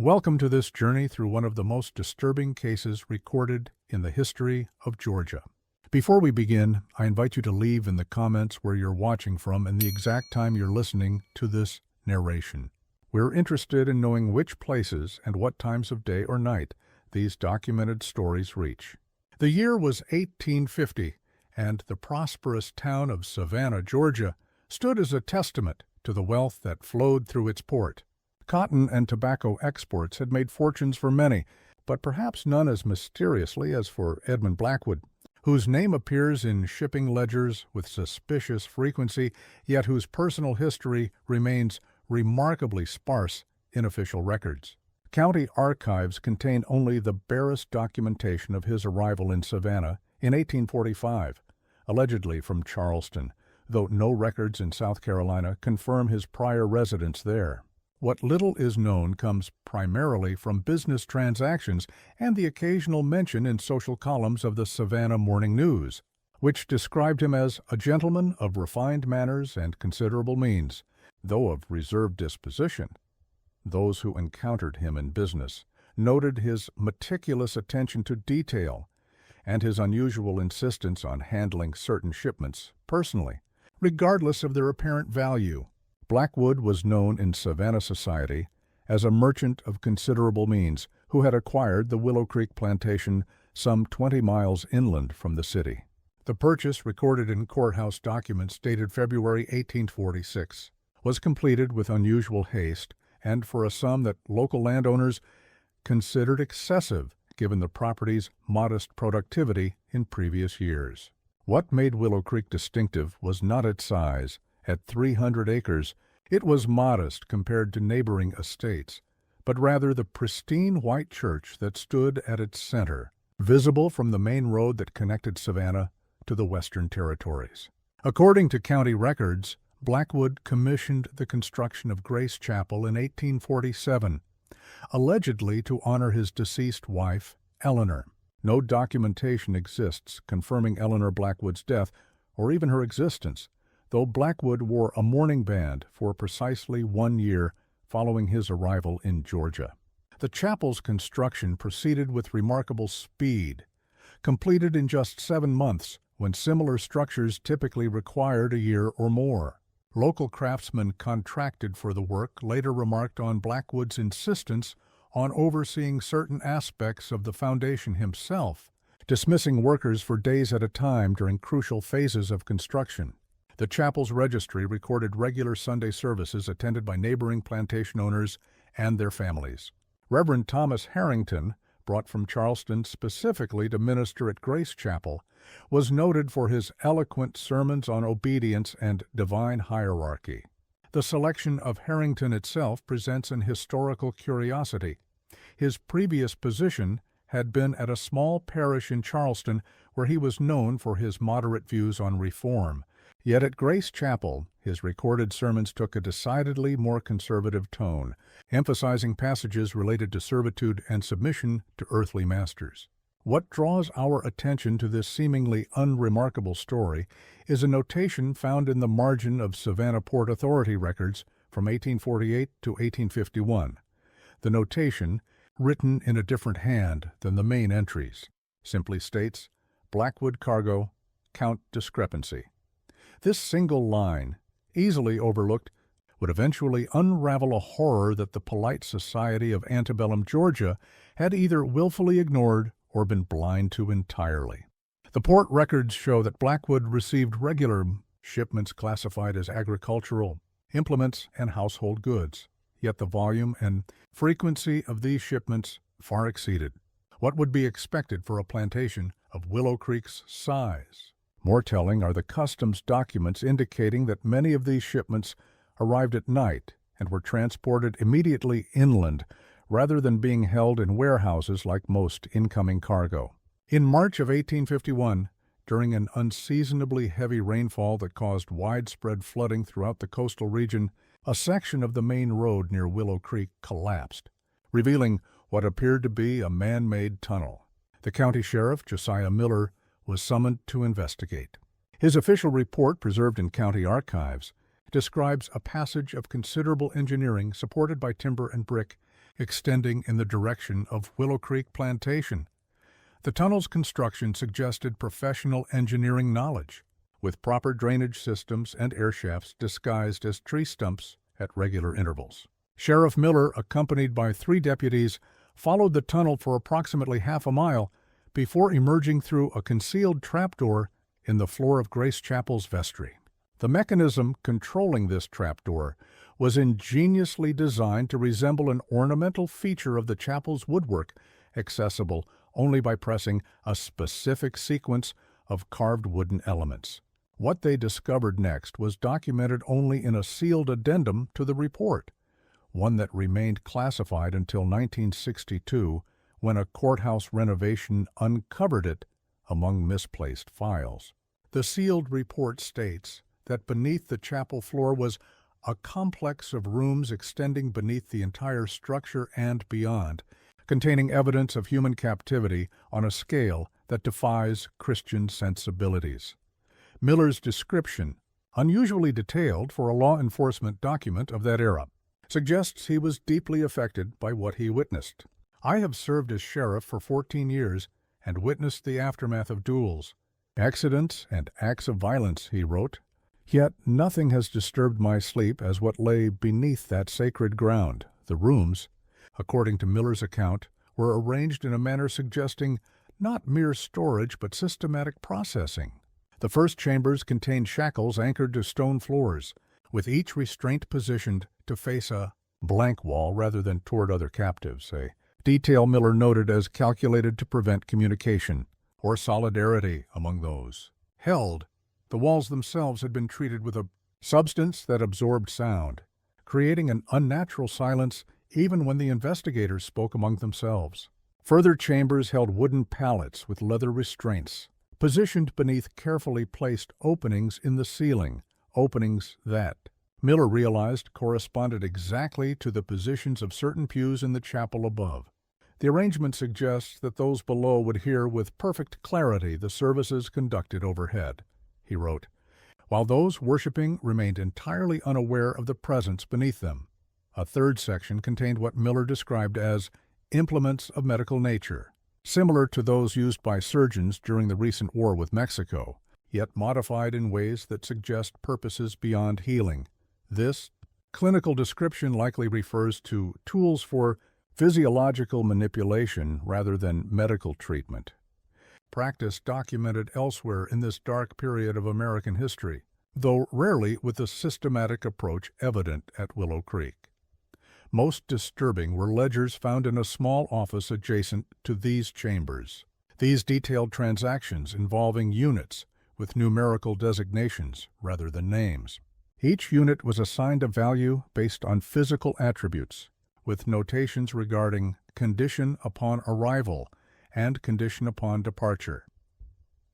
Welcome to this journey through one of the most disturbing cases recorded in the history of Georgia. Before we begin, I invite you to leave in the comments where you're watching from and the exact time you're listening to this narration. We're interested in knowing which places and what times of day or night these documented stories reach. The year was 1850, and the prosperous town of Savannah, Georgia, stood as a testament to the wealth that flowed through its port. Cotton and tobacco exports had made fortunes for many, but perhaps none as mysteriously as for Edmund Blackwood, whose name appears in shipping ledgers with suspicious frequency, yet whose personal history remains remarkably sparse in official records. County archives contain only the barest documentation of his arrival in Savannah in 1845, allegedly from Charleston, though no records in South Carolina confirm his prior residence there. What little is known comes primarily from business transactions and the occasional mention in social columns of the Savannah Morning News, which described him as a gentleman of refined manners and considerable means, though of reserved disposition. Those who encountered him in business noted his meticulous attention to detail and his unusual insistence on handling certain shipments personally, regardless of their apparent value. Blackwood was known in Savannah society as a merchant of considerable means who had acquired the Willow Creek Plantation some 20 miles inland from the city. The purchase, recorded in courthouse documents dated February 1846, was completed with unusual haste and for a sum that local landowners considered excessive given the property's modest productivity in previous years. What made Willow Creek distinctive was not its size. At 300 acres, it was modest compared to neighboring estates, but rather the pristine white church that stood at its center, visible from the main road that connected Savannah to the Western Territories. According to county records, Blackwood commissioned the construction of Grace Chapel in 1847, allegedly to honor his deceased wife, Eleanor. No documentation exists confirming Eleanor Blackwood's death or even her existence, though Blackwood wore a mourning band for precisely 1 year following his arrival in Georgia. The chapel's construction proceeded with remarkable speed, completed in just 7 months when similar structures typically required a year or more. Local craftsmen contracted for the work later remarked on Blackwood's insistence on overseeing certain aspects of the foundation himself, dismissing workers for days at a time during crucial phases of construction. The chapel's registry recorded regular Sunday services attended by neighboring plantation owners and their families. Reverend Thomas Harrington, brought from Charleston specifically to minister at Grace Chapel, was noted for his eloquent sermons on obedience and divine hierarchy. The selection of Harrington itself presents an historical curiosity. His previous position had been at a small parish in Charleston where he was known for his moderate views on reform. Yet at Grace Chapel, his recorded sermons took a decidedly more conservative tone, emphasizing passages related to servitude and submission to earthly masters. What draws our attention to this seemingly unremarkable story is a notation found in the margin of Savannah Port Authority records from 1848 to 1851. The notation, written in a different hand than the main entries, simply states, "Blackwood cargo, count discrepancy." This single line, easily overlooked, would eventually unravel a horror that the polite society of antebellum Georgia had either willfully ignored or been blind to entirely. The port records show that Blackwood received regular shipments classified as agricultural, implements, and household goods, yet the volume and frequency of these shipments far exceeded what would be expected for a plantation of Willow Creek's size. More telling are the customs documents indicating that many of these shipments arrived at night and were transported immediately inland rather than being held in warehouses like most incoming cargo. In March of 1851, during an unseasonably heavy rainfall that caused widespread flooding throughout the coastal region, a section of the main road near Willow Creek collapsed, revealing what appeared to be a man-made tunnel. The county sheriff, Josiah Miller, was summoned to investigate. His official report, preserved in county archives, describes a passage of considerable engineering supported by timber and brick extending in the direction of Willow Creek Plantation. The tunnel's construction suggested professional engineering knowledge, with proper drainage systems and air shafts disguised as tree stumps at regular intervals. Sheriff Miller, accompanied by 3 deputies, followed the tunnel for approximately half a mile before emerging through a concealed trapdoor in the floor of Grace Chapel's vestry. The mechanism controlling this trapdoor was ingeniously designed to resemble an ornamental feature of the chapel's woodwork, accessible only by pressing a specific sequence of carved wooden elements. What they discovered next was documented only in a sealed addendum to the report, one that remained classified until 1962, when a courthouse renovation uncovered it among misplaced files. The sealed report states that beneath the chapel floor was a complex of rooms extending beneath the entire structure and beyond, containing evidence of human captivity on a scale that defies Christian sensibilities. Miller's description, unusually detailed for a law enforcement document of that era, suggests he was deeply affected by what he witnessed. "I have served as sheriff for 14 years and witnessed the aftermath of duels, accidents, and acts of violence," he wrote. "Yet nothing has disturbed my sleep as what lay beneath that sacred ground. The rooms," according to Miller's account, were arranged in a manner suggesting not mere storage but systematic processing. The first chambers contained shackles anchored to stone floors, with each restraint positioned to face a blank wall rather than toward other captives, a detail Miller noted as calculated to prevent communication or solidarity among those held. The walls themselves had been treated with a substance that absorbed sound, creating an unnatural silence even when the investigators spoke among themselves. Further chambers held wooden pallets with leather restraints, positioned beneath carefully placed openings in the ceiling, openings that, Miller realized, corresponded exactly to the positions of certain pews in the chapel above. The arrangement suggests that those below would hear with perfect clarity the services conducted overhead, he wrote, while those worshiping remained entirely unaware of the presence beneath them. A third section contained what Miller described as implements of medical nature, similar to those used by surgeons during the recent war with Mexico, yet modified in ways that suggest purposes beyond healing. This clinical description likely refers to tools for physiological manipulation rather than medical treatment. Practice documented elsewhere in this dark period of American history, though rarely with the systematic approach evident at Willow Creek. Most disturbing were ledgers found in a small office adjacent to these chambers. These detailed transactions involving units with numerical designations rather than names. Each unit was assigned a value based on physical attributes, with notations regarding condition upon arrival and condition upon departure.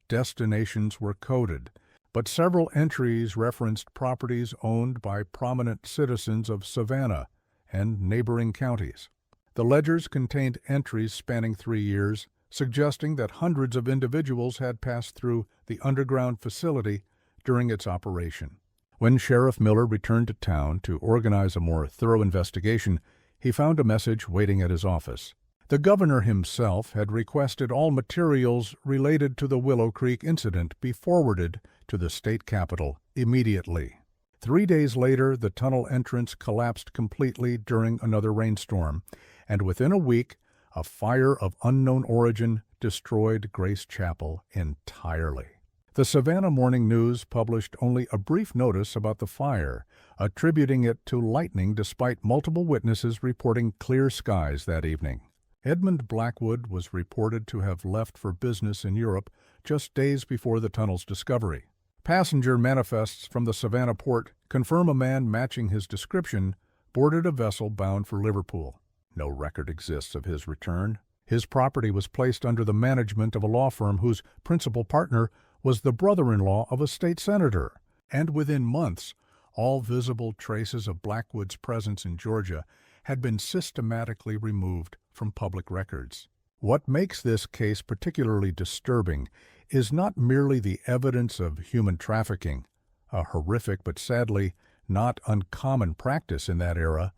Destinations were coded, but several entries referenced properties owned by prominent citizens of Savannah and neighboring counties. The ledgers contained entries spanning 3 years, suggesting that hundreds of individuals had passed through the underground facility during its operation. When Sheriff Miller returned to town to organize a more thorough investigation, he found a message waiting at his office. The governor himself had requested all materials related to the Willow Creek incident be forwarded to the state capitol immediately. 3 days later, the tunnel entrance collapsed completely during another rainstorm, and within a week, a fire of unknown origin destroyed Grace Chapel entirely. The Savannah Morning News published only a brief notice about the fire, attributing it to lightning despite multiple witnesses reporting clear skies that evening. Edmund Blackwood was reported to have left for business in Europe just days before the tunnel's discovery. Passenger manifests from the Savannah port confirm a man matching his description boarded a vessel bound for Liverpool. No record exists of his return. His property was placed under the management of a law firm whose principal partner was the brother-in-law of a state senator, and within months, all visible traces of Blackwood's presence in Georgia had been systematically removed from public records. What makes this case particularly disturbing is not merely the evidence of human trafficking, a horrific but sadly not uncommon practice in that era,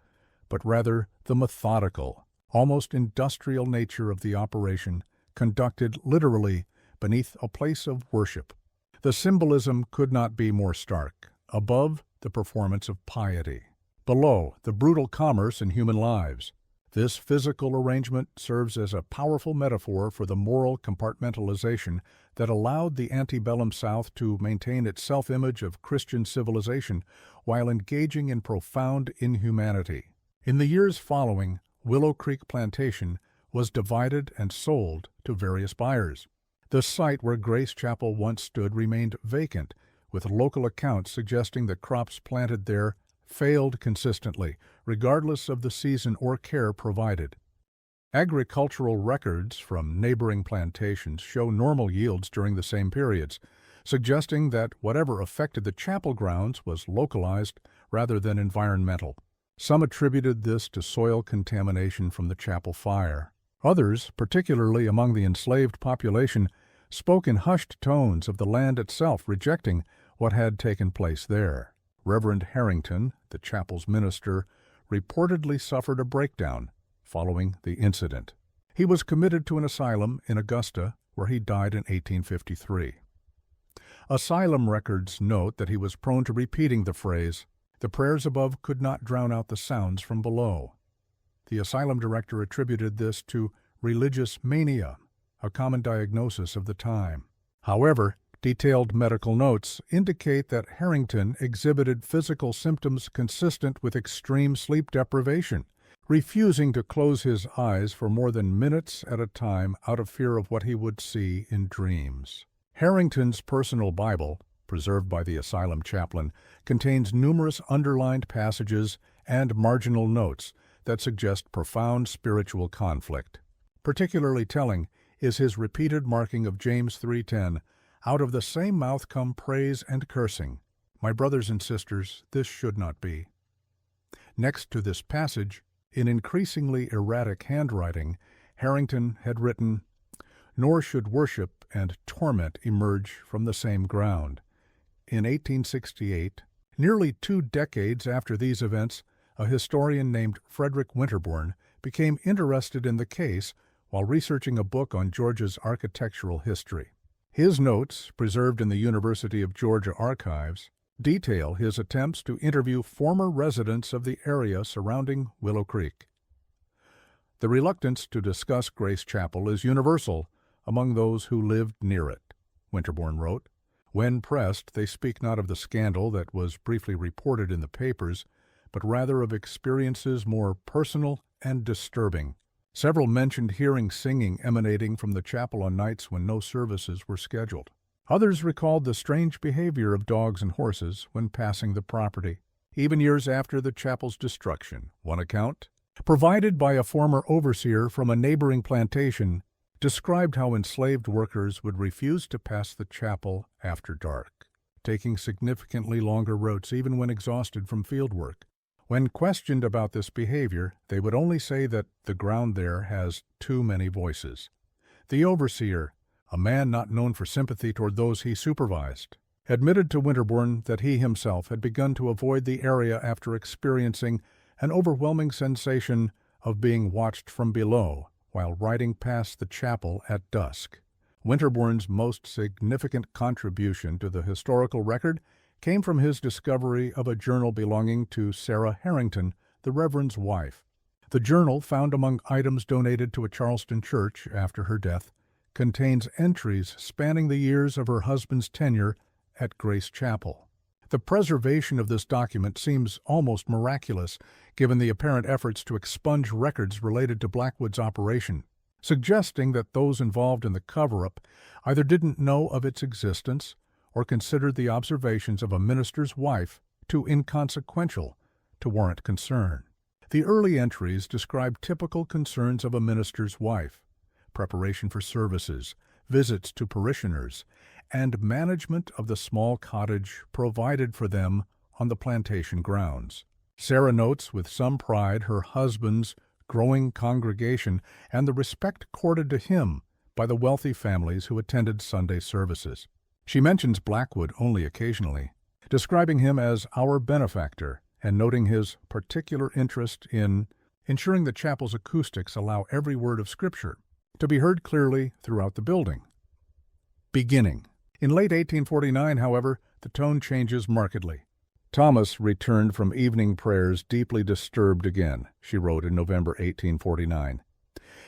but rather the methodical, almost industrial nature of the operation, conducted literally beneath a place of worship. The symbolism could not be more stark. Above, the performance of piety. Below, the brutal commerce in human lives. This physical arrangement serves as a powerful metaphor for the moral compartmentalization that allowed the antebellum South to maintain its self-image of Christian civilization while engaging in profound inhumanity. In the years following, Willow Creek Plantation was divided and sold to various buyers. The site where Grace Chapel once stood remained vacant, with local accounts suggesting that crops planted there failed consistently, regardless of the season or care provided. Agricultural records from neighboring plantations show normal yields during the same periods, suggesting that whatever affected the chapel grounds was localized rather than environmental. Some attributed this to soil contamination from the chapel fire. Others, particularly among the enslaved population, spoke in hushed tones of the land itself rejecting what had taken place there. Reverend Harrington, the chapel's minister, reportedly suffered a breakdown following the incident. He was committed to an asylum in Augusta, where he died in 1853. Asylum records note that he was prone to repeating the phrase, "The prayers above could not drown out the sounds from below." The asylum director attributed this to religious mania, a common diagnosis of the time. However, detailed medical notes indicate that Harrington exhibited physical symptoms consistent with extreme sleep deprivation, refusing to close his eyes for more than minutes at a time out of fear of what he would see in dreams. Harrington's personal Bible, preserved by the asylum chaplain, contains numerous underlined passages and marginal notes that suggest profound spiritual conflict. Particularly telling is his repeated marking of James 3:10, "Out of the same mouth come praise and cursing." My brothers and sisters, this should not be. Next to this passage, in increasingly erratic handwriting, Harrington had written, "Nor should worship and torment emerge from the same ground." In 1868, nearly 2 decades after these events, a historian named Frederick Winterbourne became interested in the case while researching a book on Georgia's architectural history. His notes, preserved in the University of Georgia archives, detail his attempts to interview former residents of the area surrounding Willow Creek. The reluctance to discuss Grace Chapel is universal among those who lived near it, Winterbourne wrote. When pressed, they speak not of the scandal that was briefly reported in the papers, but rather of experiences more personal and disturbing. Several mentioned hearing singing emanating from the chapel on nights when no services were scheduled. Others recalled the strange behavior of dogs and horses when passing the property. Even years after the chapel's destruction, one account, provided by a former overseer from a neighboring plantation, described how enslaved workers would refuse to pass the chapel after dark, taking significantly longer routes even when exhausted from field work. When questioned about this behavior, they would only say that the ground there has too many voices. The overseer, a man not known for sympathy toward those he supervised, admitted to Winterbourne that he himself had begun to avoid the area after experiencing an overwhelming sensation of being watched from below while riding past the chapel at dusk. Winterbourne's most significant contribution to the historical record came from his discovery of a journal belonging to Sarah Harrington, the Reverend's wife. The journal, found among items donated to a Charleston church after her death, contains entries spanning the years of her husband's tenure at Grace Chapel. The preservation of this document seems almost miraculous, given the apparent efforts to expunge records related to Blackwood's operation, suggesting that those involved in the cover-up either didn't know of its existence or considered the observations of a minister's wife too inconsequential to warrant concern. The early entries describe typical concerns of a minister's wife: preparation for services, visits to parishioners, and management of the small cottage provided for them on the plantation grounds. Sarah notes with some pride her husband's growing congregation and the respect accorded to him by the wealthy families who attended Sunday services. She mentions Blackwood only occasionally, describing him as our benefactor and noting his particular interest in ensuring the chapel's acoustics allow every word of Scripture to be heard clearly throughout the building. Beginning. In late 1849, however, the tone changes markedly. Thomas returned from evening prayers deeply disturbed again, she wrote in November 1849.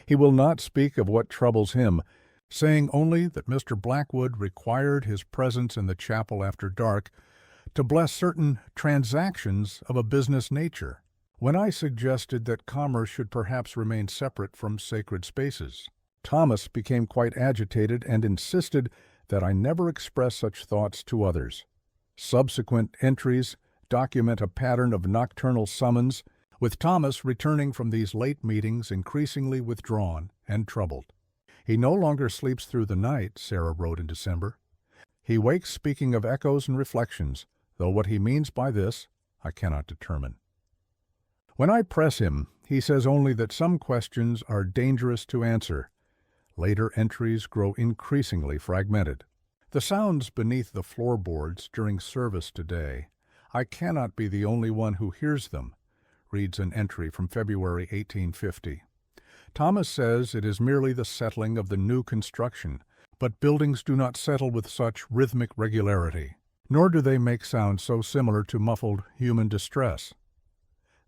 He will not speak of what troubles him, saying only that Mr. Blackwood required his presence in the chapel after dark to bless certain transactions of a business nature, when I suggested that commerce should perhaps remain separate from sacred spaces. Thomas became quite agitated and insisted that I never express such thoughts to others. Subsequent entries document a pattern of nocturnal summons, with Thomas returning from these late meetings increasingly withdrawn and troubled. He no longer sleeps through the night, Sarah wrote in December. He wakes speaking of echoes and reflections, though what he means by this I cannot determine. When I press him, he says only that some questions are dangerous to answer. Later entries grow increasingly fragmented. The sounds beneath the floorboards during service today, I cannot be the only one who hears them, reads an entry from February 1850. Thomas says it is merely the settling of the new construction, but buildings do not settle with such rhythmic regularity, nor do they make sounds so similar to muffled human distress.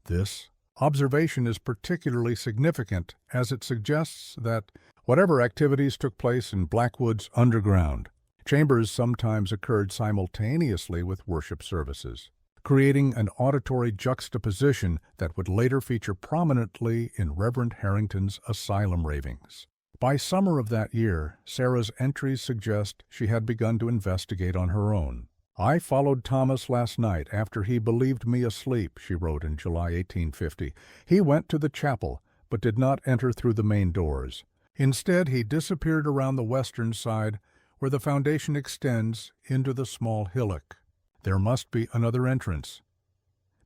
This observation is particularly significant as it suggests that whatever activities took place in Blackwood's underground, chambers sometimes occurred simultaneously with worship services, creating an auditory juxtaposition that would later feature prominently in Reverend Harrington's asylum ravings. By summer of that year, Sarah's entries suggest she had begun to investigate on her own. I followed Thomas last night after he believed me asleep, she wrote in July 1850. He went to the chapel, but did not enter through the main doors. Instead, he disappeared around the western side, where the foundation extends into the small hillock. There must be another entrance.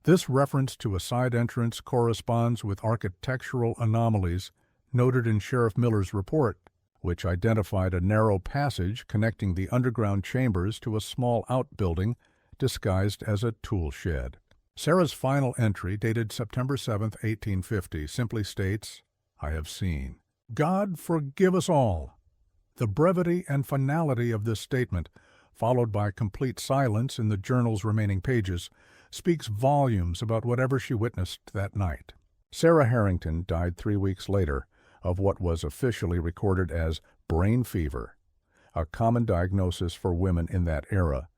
This reference to a side entrance corresponds with architectural anomalies noted in Sheriff Miller's report, which identified a narrow passage connecting the underground chambers to a small outbuilding disguised as a tool shed. Sarah's final entry, dated September 7, 1850, simply states, "I have seen. God forgive us all." The brevity and finality of this statement, followed by complete silence in the journal's remaining pages, speaks volumes about whatever she witnessed that night. Sarah Harrington died 3 weeks later of what was officially recorded as brain fever, a common diagnosis for women in that era,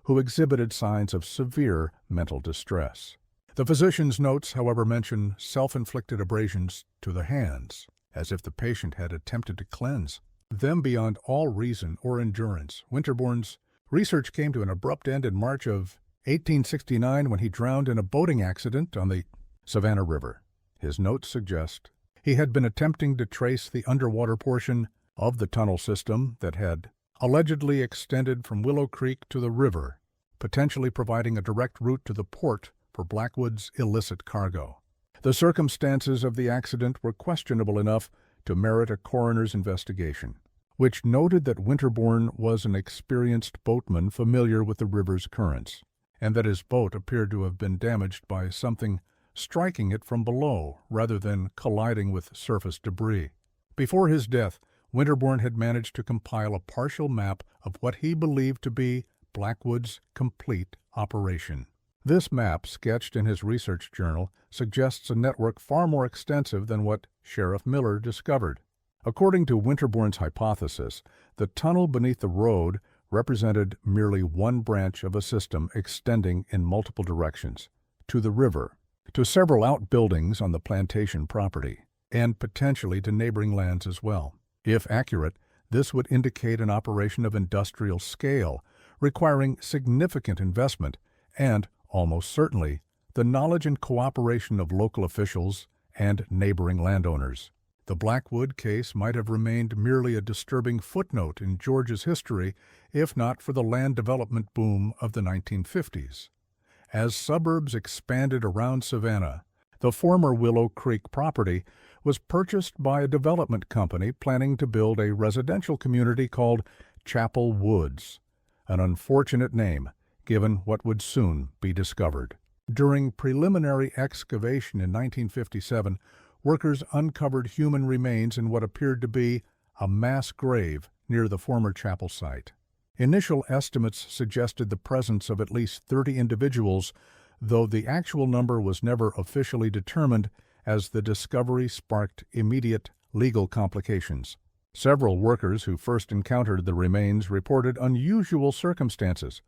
who exhibited signs of severe mental distress. The physician's notes, however, mention self-inflicted abrasions to the hands, as if the patient had attempted to cleanse them beyond all reason or endurance. Winterbourne's research came to an abrupt end in March of 1869 when he drowned in a boating accident on the Savannah River. His notes suggest he had been attempting to trace the underwater portion of the tunnel system that had allegedly extended from Willow Creek to the river, potentially providing a direct route to the port for Blackwood's illicit cargo. The circumstances of the accident were questionable enough to merit a coroner's investigation, which noted that Winterbourne was an experienced boatman familiar with the river's currents, and that his boat appeared to have been damaged by something striking it from below rather than colliding with surface debris. Before his death, Winterbourne had managed to compile a partial map of what he believed to be Blackwood's complete operation. This map, sketched in his research journal, suggests a network far more extensive than what Sheriff Miller discovered. According to Winterbourne's hypothesis, the tunnel beneath the road represented merely one branch of a system extending in multiple directions, to the river, to several outbuildings on the plantation property, and potentially to neighboring lands as well. If accurate, this would indicate an operation of industrial scale, requiring significant investment and, almost certainly, the knowledge and cooperation of local officials and neighboring landowners. The Blackwood case might have remained merely a disturbing footnote in Georgia's history if not for the land development boom of the 1950s. As suburbs expanded around Savannah, the former Willow Creek property was purchased by a development company planning to build a residential community called Chapel Woods, an unfortunate name given what would soon be discovered. During preliminary excavation in 1957, workers uncovered human remains in what appeared to be a mass grave near the former chapel site. Initial estimates suggested the presence of at least 30 individuals, though the actual number was never officially determined, as the discovery sparked immediate legal complications. Several workers who first encountered the remains reported unusual circumstances.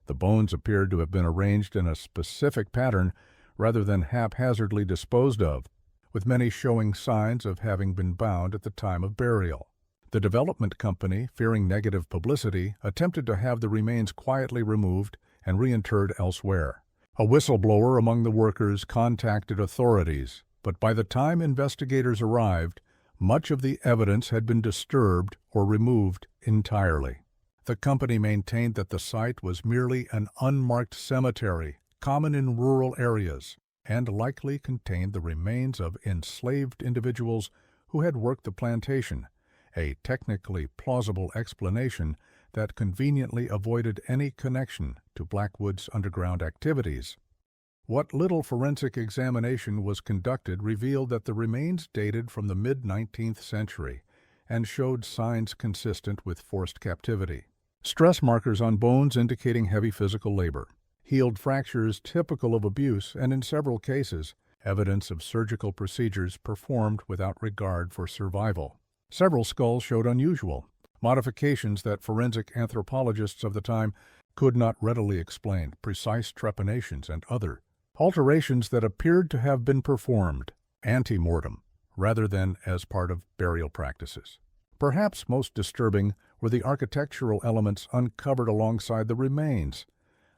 The bones appeared to have been arranged in a specific pattern rather than haphazardly disposed of, with many showing signs of having been bound at the time of burial. The development company, fearing negative publicity, attempted to have the remains quietly removed and reinterred elsewhere. A whistleblower among the workers contacted authorities, but by the time investigators arrived, much of the evidence had been disturbed or removed entirely. The company maintained that the site was merely an unmarked cemetery, common in rural areas, and likely contained the remains of enslaved individuals who had worked the plantation, a technically plausible explanation that conveniently avoided any connection to Blackwood's underground activities. What little forensic examination was conducted revealed that the remains dated from the mid-19th century and showed signs consistent with forced captivity. Stress markers on bones indicating heavy physical labor, healed fractures typical of abuse, and in several cases, evidence of surgical procedures performed without regard for survival. Several skulls showed unusual modifications that forensic anthropologists of the time could not readily explain, precise trepanations and other alterations that appeared to have been performed ante-mortem rather than as part of burial practices. Perhaps most disturbing were the architectural elements uncovered alongside the remains: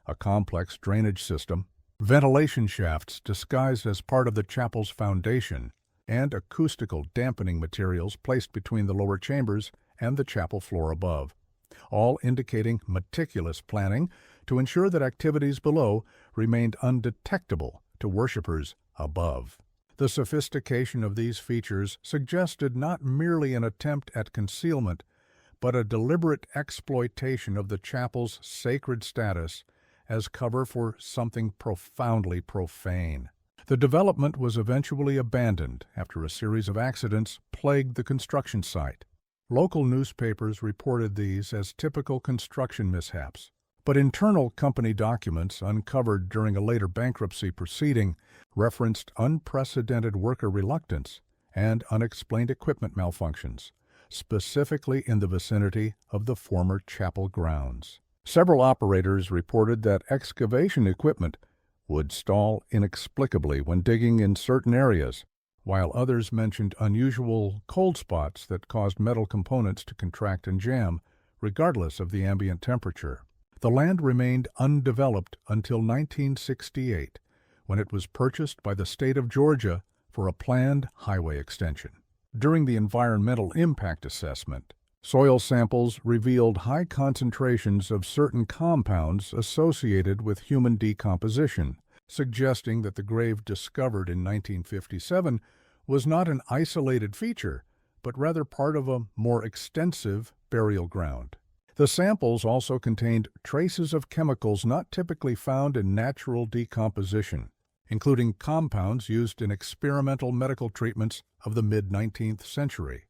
a complex drainage system, ventilation shafts disguised as part of the chapel's foundation, and acoustical dampening materials placed between the lower chambers and the chapel floor above, all indicating meticulous planning to ensure that activities below remained undetectable to worshippers above. The sophistication of these features suggested not merely an attempt at concealment, but a deliberate exploitation of the chapel's sacred status as cover for something profoundly profane. The development was eventually abandoned after a series of accidents plagued the construction site. Local newspapers reported these as typical construction mishaps, but internal company documents uncovered during a later bankruptcy proceeding referenced unprecedented worker reluctance and unexplained equipment malfunctions, specifically in the vicinity of the former chapel grounds. Several operators reported that excavation equipment would stall inexplicably when digging in certain areas, while others mentioned unusual cold spots that caused metal components to contract and jam, regardless of the ambient temperature. The land remained undeveloped until 1968, when it was purchased by the state of Georgia for a planned highway extension. During the environmental impact assessment, soil samples revealed high concentrations of certain compounds associated with human decomposition, suggesting that the grave discovered in 1957 was not an isolated feature, but rather part of a more extensive burial ground. The samples also contained traces of chemicals not typically found in natural decomposition, including compounds used in experimental medical treatments of the mid-19th century.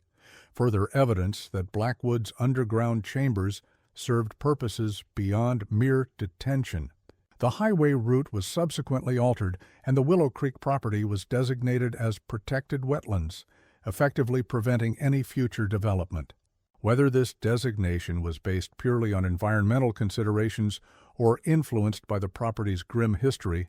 Further evidence that Blackwood's underground chambers served purposes beyond mere detention. The highway route was subsequently altered, and the Willow Creek property was designated as protected wetlands, effectively preventing any future development. Whether this designation was based purely on environmental considerations or influenced by the property's grim history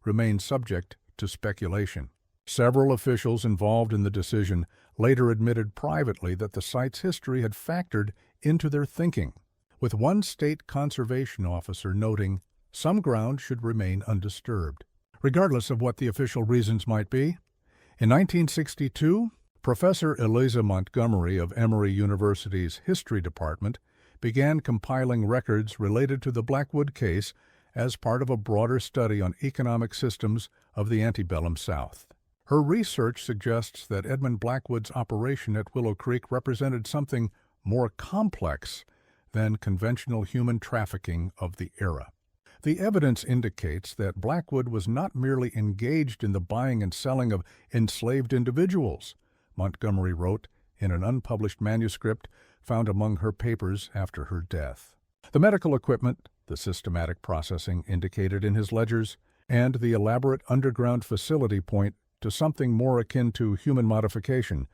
remains subject to speculation. Several officials involved in the decision later admitted privately that the site's history had factored into their thinking, with one state conservation officer noting some ground should remain undisturbed, regardless of what the official reasons might be. In 1962, Professor Eliza Montgomery of Emory University's History Department began compiling records related to the Blackwood case as part of a broader study on economic systems of the antebellum South. Her research suggests that Edmund Blackwood's operation at Willow Creek represented something more complex than conventional human trafficking of the era. The evidence indicates that Blackwood was not merely engaged in the buying and selling of enslaved individuals, Montgomery wrote in an unpublished manuscript found among her papers after her death. The medical equipment, the systematic processing indicated in his ledgers, and the elaborate underground facility point to something more akin to human modification,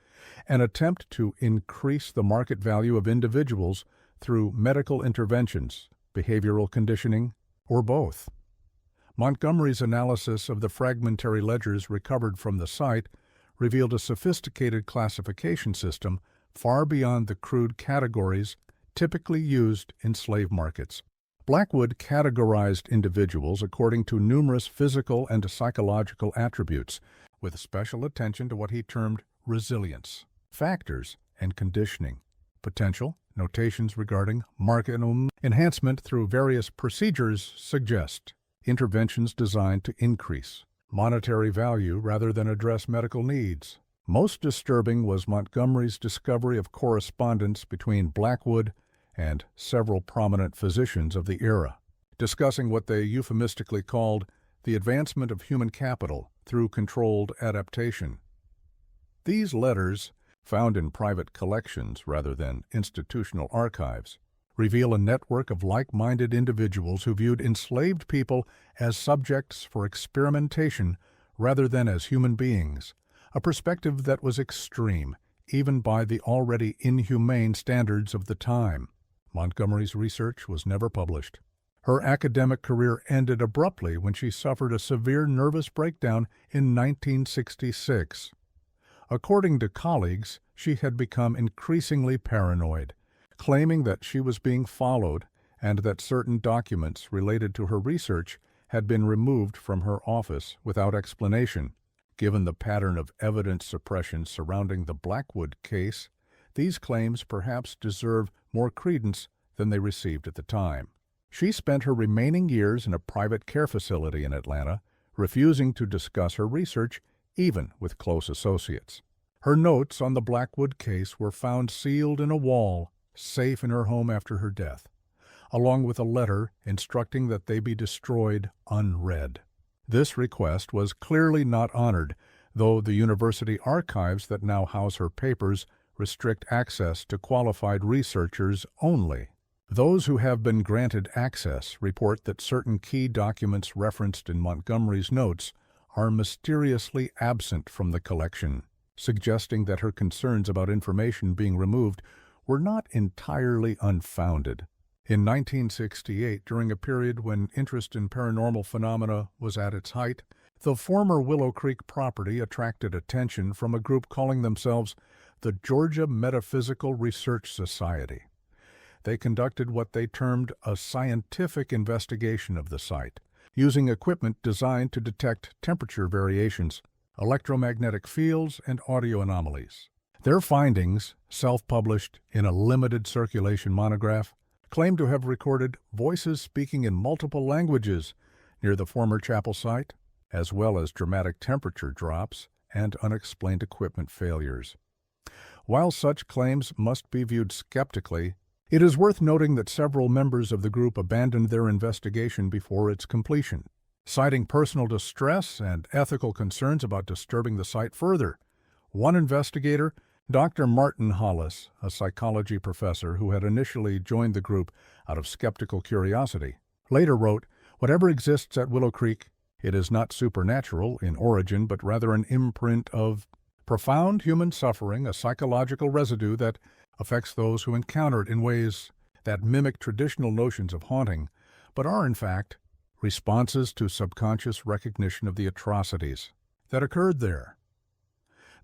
an attempt to increase the market value of individuals through medical interventions, behavioral conditioning, or both. Montgomery's analysis of the fragmentary ledgers recovered from the site revealed a sophisticated classification system far beyond the crude categories typically used in slave markets. Blackwood categorized individuals according to numerous physical and psychological attributes, with special attention to what he termed resilience, factors, and conditioning, potential, notations regarding market enhancement through various procedures suggest interventions designed to increase monetary value rather than address medical needs. Most disturbing was Montgomery's discovery of correspondence between Blackwood and several prominent physicians of the era, discussing what they euphemistically called the advancement of human capital through controlled adaptation. These letters, found in private collections rather than institutional archives, reveal a network of like-minded individuals who viewed enslaved people as subjects for experimentation rather than as human beings, a perspective that was extreme, even by the already inhumane standards of the time. Montgomery's research was never published. Her academic career ended abruptly when she suffered a severe nervous breakdown in 1966. According to colleagues, she had become increasingly paranoid, claiming that she was being followed and that certain documents related to her research had been removed from her office without explanation. Given the pattern of evidence suppression surrounding the Blackwood case, these claims perhaps deserve more credence than they received at the time. She spent her remaining years in a private care facility in Atlanta, refusing to discuss her research even with close associates. Her notes on the Blackwood case were found sealed in a wall, safe in her home after her death, along with a letter instructing that they be destroyed unread. This request was clearly not honored, though the university archives that now house her papers restrict access to qualified researchers only. Those who have been granted access report that certain key documents referenced in Montgomery's notes are mysteriously absent from the collection, suggesting that her concerns about information being removed were not entirely unfounded. In 1968, during a period when interest in paranormal phenomena was at its height, the former Willow Creek property attracted attention from a group calling themselves the Georgia Metaphysical Research Society. They conducted what they termed a scientific investigation of the site, using equipment designed to detect temperature variations, electromagnetic fields, and audio anomalies. Their findings, self-published in a limited circulation monograph, claim to have recorded voices speaking in multiple languages near the former chapel site, as well as dramatic temperature drops and unexplained equipment failures. While such claims must be viewed skeptically, it is worth noting that several members of the group abandoned their investigation before its completion, citing personal distress and ethical concerns about disturbing the site further. One investigator, Dr. Martin Hollis, a psychology professor who had initially joined the group out of skeptical curiosity, later wrote, "Whatever exists at Willow Creek, it is not supernatural in origin, but rather an imprint of profound human suffering, a psychological residue that affects those who encounter it in ways that mimic traditional notions of haunting, but are in fact responses to subconscious recognition of the atrocities that occurred there."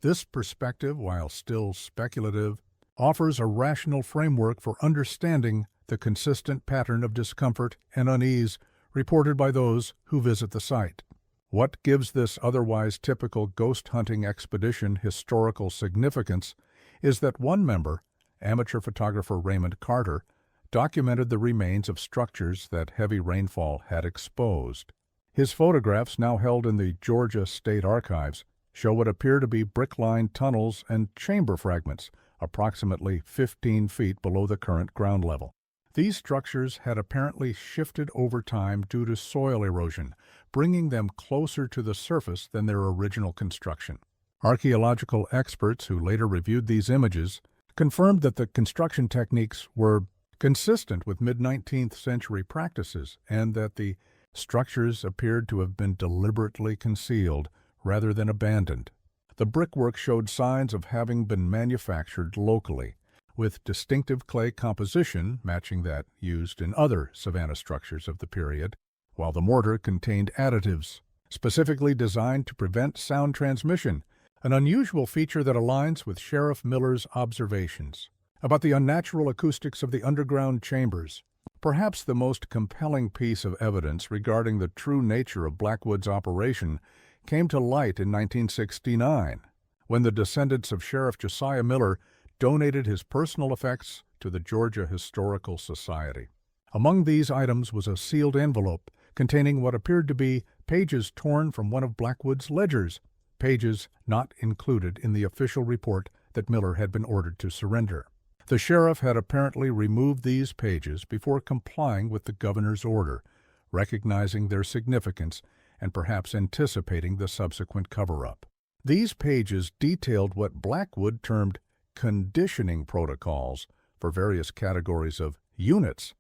This perspective, while still speculative, offers a rational framework for understanding the consistent pattern of discomfort and unease reported by those who visit the site. What gives this otherwise typical ghost hunting expedition historical significance is that one member, amateur photographer Raymond Carter, documented the remains of structures that heavy rainfall had exposed. His photographs, now held in the Georgia State Archives, show what appear to be brick-lined tunnels and chamber fragments approximately 15 feet below the current ground level. These structures had apparently shifted over time due to soil erosion, bringing them closer to the surface than their original construction. Archaeological experts who later reviewed these images confirmed that the construction techniques were consistent with mid-19th century practices and that the structures appeared to have been deliberately concealed rather than abandoned. The brickwork showed signs of having been manufactured locally, with distinctive clay composition matching that used in other Savannah structures of the period, while the mortar contained additives specifically designed to prevent sound transmission, an unusual feature that aligns with Sheriff Miller's observations about the unnatural acoustics of the underground chambers. Perhaps the most compelling piece of evidence regarding the true nature of Blackwood's operation came to light in 1969, when the descendants of Sheriff Josiah Miller donated his personal effects to the Georgia Historical Society. Among these items was a sealed envelope containing what appeared to be pages torn from one of Blackwood's ledgers, pages not included in the official report that Miller had been ordered to surrender. The sheriff had apparently removed these pages before complying with the governor's order, recognizing their significance and perhaps anticipating the subsequent cover-up. These pages detailed what Blackwood termed conditioning protocols for various categories of units.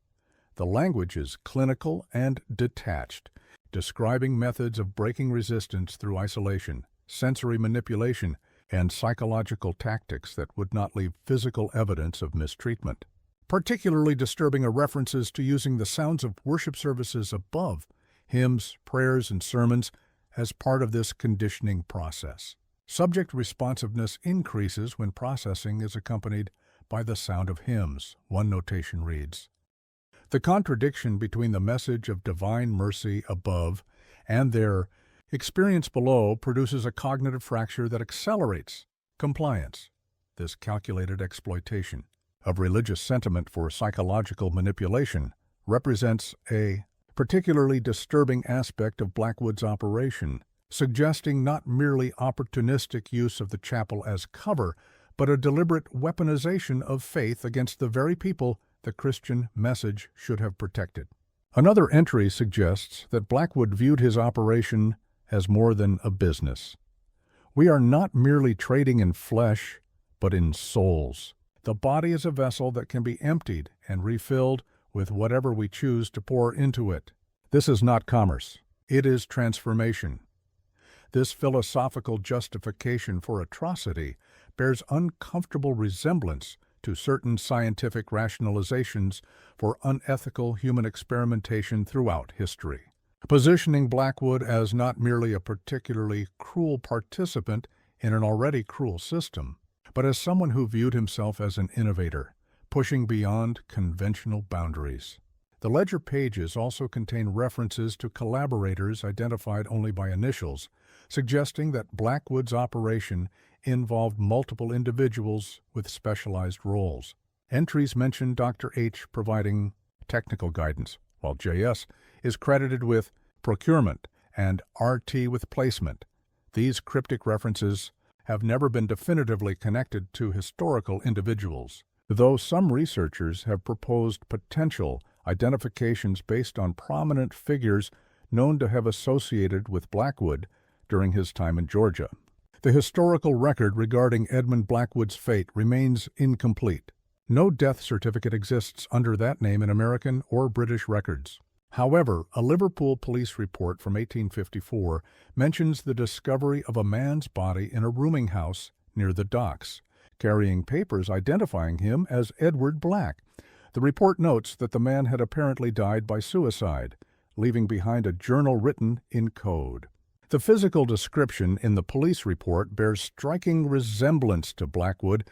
The language is clinical and detached, describing methods of breaking resistance through isolation, sensory manipulation, and psychological tactics that would not leave physical evidence of mistreatment. Particularly disturbing are references to using the sounds of worship services above, hymns, prayers, and sermons, as part of this conditioning process. Subject responsiveness increases when processing is accompanied by the sound of hymns, one notation reads. The contradiction between the message of divine mercy above and their experience below produces a cognitive fracture that accelerates compliance. This calculated exploitation of religious sentiment for psychological manipulation represents a particularly disturbing aspect of Blackwood's operation, suggesting not merely opportunistic use of the chapel as cover, but a deliberate weaponization of faith against the very people the Christian message should have protected. Another entry suggests that Blackwood viewed his operation as more than a business. We are not merely trading in flesh, but in souls. The body is a vessel that can be emptied and refilled with whatever we choose to pour into it. This is not commerce. It is transformation. This philosophical justification for atrocity bears uncomfortable resemblance to certain scientific rationalizations for unethical human experimentation throughout history, positioning Blackwood as not merely a particularly cruel participant in an already cruel system, but as someone who viewed himself as an innovator, pushing beyond conventional boundaries. The ledger pages also contain references to collaborators identified only by initials, suggesting that Blackwood's operation involved multiple individuals with specialized roles. Entries mention Dr. H providing technical guidance, while JS is credited with procurement and RT with placement. These cryptic references have never been definitively connected to historical individuals, though some researchers have proposed potential identifications based on prominent figures known to have associated with Blackwood during his time in Georgia. The historical record regarding Edmund Blackwood's fate remains incomplete. No death certificate exists under that name in American or British records. However, a Liverpool police report from 1854 mentions the discovery of a man's body in a rooming house near the docks, carrying papers identifying him as Edward Black. The report notes that the man had apparently died by suicide, leaving behind a journal written in code. The physical description in the police report bears striking resemblance to Blackwood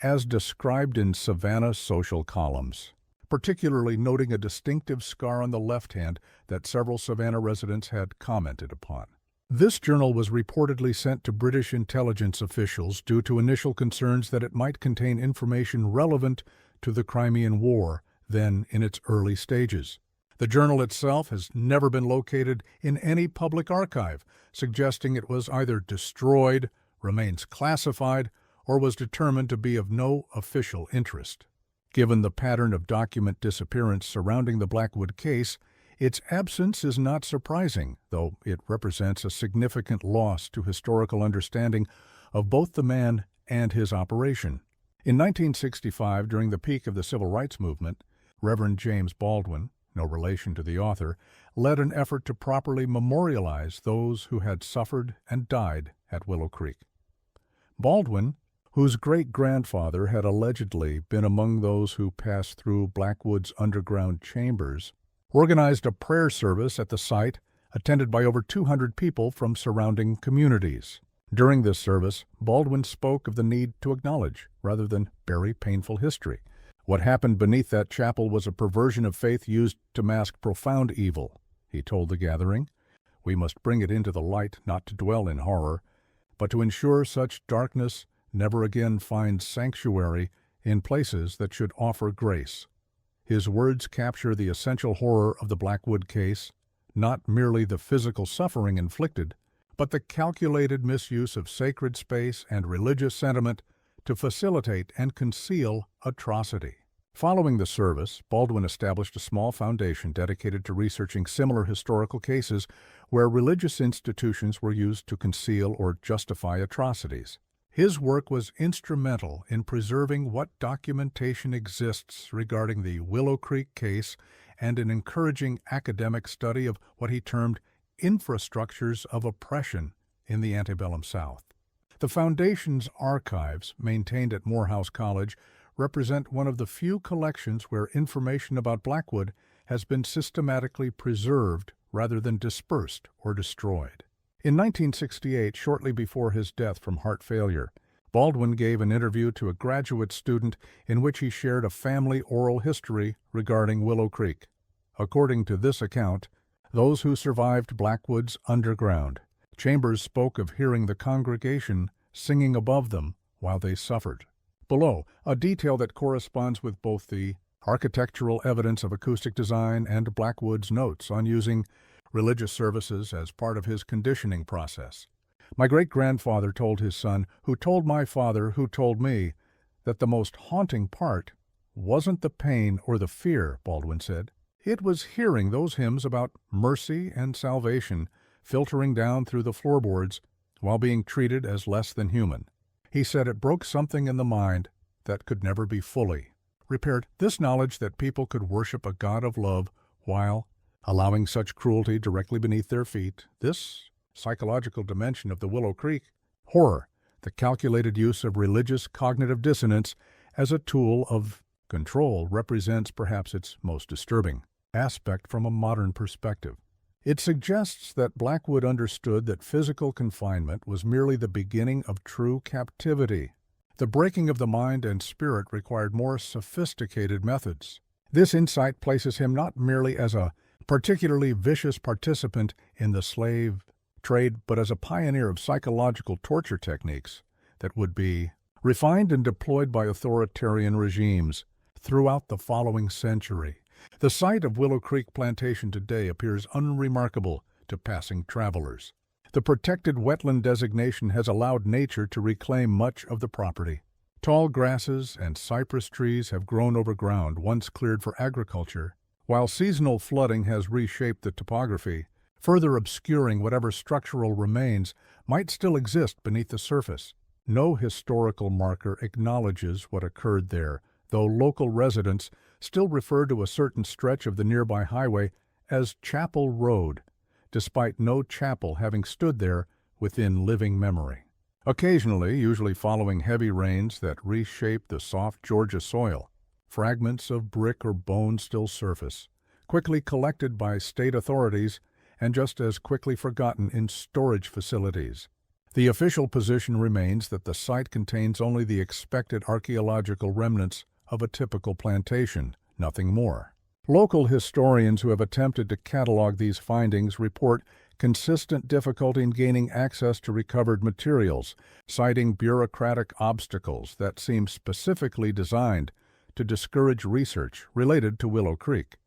as described in Savannah social columns, particularly noting a distinctive scar on the left hand that several Savannah residents had commented upon. This journal was reportedly sent to British intelligence officials due to initial concerns that it might contain information relevant to the Crimean War, then in its early stages. The journal itself has never been located in any public archive, suggesting it was either destroyed, remains classified, or was determined to be of no official interest. Given the pattern of document disappearance surrounding the Blackwood case, its absence is not surprising, though it represents a significant loss to historical understanding of both the man and his operation. In 1965, during the peak of the Civil Rights Movement, Reverend James Baldwin, no relation to the author, led an effort to properly memorialize those who had suffered and died at Willow Creek. Baldwin, whose great-grandfather had allegedly been among those who passed through Blackwood's underground chambers, organized a prayer service at the site attended by over 200 people from surrounding communities. During this service, Baldwin spoke of the need to acknowledge, rather than bury, painful history. What happened beneath that chapel was a perversion of faith used to mask profound evil, he told the gathering. We must bring it into the light, not to dwell in horror, but to ensure such darkness never again finds sanctuary in places that should offer grace. His words capture the essential horror of the Blackwood case, not merely the physical suffering inflicted, but the calculated misuse of sacred space and religious sentiment to facilitate and conceal atrocity. Following the service, Baldwin established a small foundation dedicated to researching similar historical cases where religious institutions were used to conceal or justify atrocities. His work was instrumental in preserving what documentation exists regarding the Willow Creek case and in encouraging academic study of what he termed infrastructures of oppression in the antebellum South. The Foundation's archives, maintained at Morehouse College, represent one of the few collections where information about Blackwood has been systematically preserved rather than dispersed or destroyed. In 1968, shortly before his death from heart failure, Baldwin gave an interview to a graduate student in which he shared a family oral history regarding Willow Creek. According to this account, those who survived Blackwood's underground chambers spoke of hearing the congregation singing above them while they suffered. Below, a detail that corresponds with both the architectural evidence of acoustic design and Blackwood's notes on using religious services as part of his conditioning process. My great-grandfather told his son, who told my father, who told me, that the most haunting part wasn't the pain or the fear, Baldwin said. It was hearing those hymns about mercy and salvation filtering down through the floorboards while being treated as less than human. He said it broke something in the mind that could never be fully repaired. This knowledge that people could worship a God of love while allowing such cruelty directly beneath their feet, this psychological dimension of the Willow Creek horror, the calculated use of religious cognitive dissonance as a tool of control, represents perhaps its most disturbing aspect from a modern perspective. It suggests that Blackwood understood that physical confinement was merely the beginning of true captivity. The breaking of the mind and spirit required more sophisticated methods. This insight places him not merely as a particularly vicious participant in the slave trade, but as a pioneer of psychological torture techniques that would be refined and deployed by authoritarian regimes throughout the following century. The site of Willow Creek Plantation today appears unremarkable to passing travelers. The protected wetland designation has allowed nature to reclaim much of the property. Tall grasses and cypress trees have grown over ground once cleared for agriculture, while seasonal flooding has reshaped the topography, further obscuring whatever structural remains might still exist beneath the surface. No historical marker acknowledges what occurred there, though local residents still refer to a certain stretch of the nearby highway as Chapel Road, despite no chapel having stood there within living memory. Occasionally, usually following heavy rains that reshape the soft Georgia soil, fragments of brick or bone still surface, quickly collected by state authorities and just as quickly forgotten in storage facilities. The official position remains that the site contains only the expected archaeological remnants of a typical plantation, nothing more. Local historians who have attempted to catalog these findings report consistent difficulty in gaining access to recovered materials, citing bureaucratic obstacles that seem specifically designed to discourage research related to Willow Creek.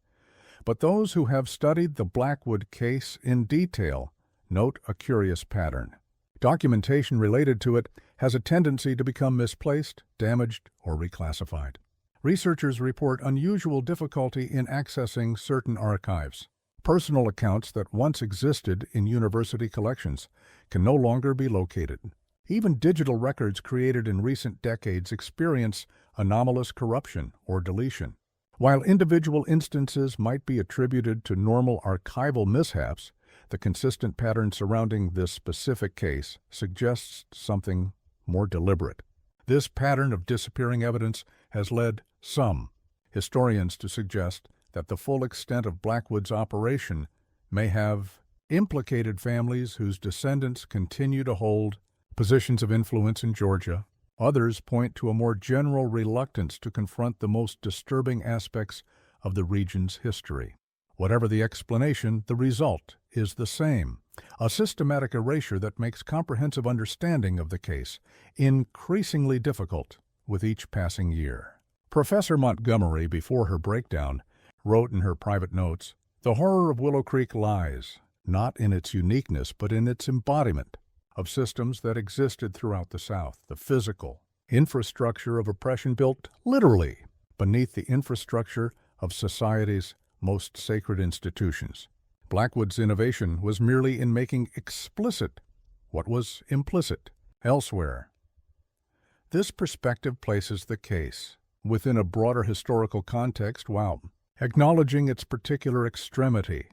But those who have studied the Blackwood case in detail note a curious pattern. Documentation related to it has a tendency to become misplaced, damaged, or reclassified. Researchers report unusual difficulty in accessing certain archives. Personal accounts that once existed in university collections can no longer be located. Even digital records created in recent decades experience anomalous corruption or deletion. While individual instances might be attributed to normal archival mishaps, the consistent pattern surrounding this specific case suggests something more deliberate. This pattern of disappearing evidence has led some historians to suggest that the full extent of Blackwood's operation may have implicated families whose descendants continue to hold positions of influence in Georgia. Others point to a more general reluctance to confront the most disturbing aspects of the region's history. Whatever the explanation, the result is the same: a systematic erasure that makes comprehensive understanding of the case increasingly difficult with each passing year. Professor Montgomery, before her breakdown, wrote in her private notes, "The horror of Willow Creek lies, not in its uniqueness, but in its embodiment of systems that existed throughout the South, the physical infrastructure of oppression built literally beneath the infrastructure of society's most sacred institutions. Blackwood's innovation was merely in making explicit what was implicit elsewhere." This perspective places the case within a broader historical context while acknowledging its particular extremity,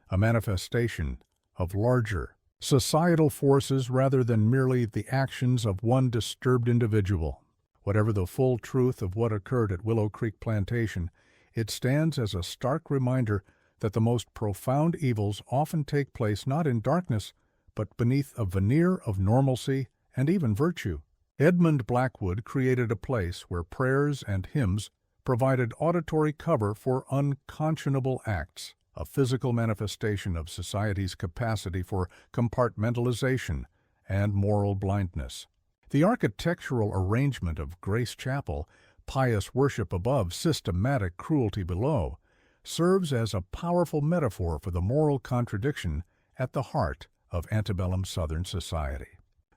a manifestation of larger societal forces rather than merely the actions of one disturbed individual. Whatever the full truth of what occurred at Willow Creek Plantation, it stands as a stark reminder that the most profound evils often take place not in darkness, but beneath a veneer of normalcy and even virtue. Edmund Blackwood created a place where prayers and hymns provided auditory cover for unconscionable acts, a physical manifestation of society's capacity for compartmentalization and moral blindness. The architectural arrangement of Grace Chapel, pious worship above, systematic cruelty below, serves as a powerful metaphor for the moral contradiction at the heart of antebellum Southern society.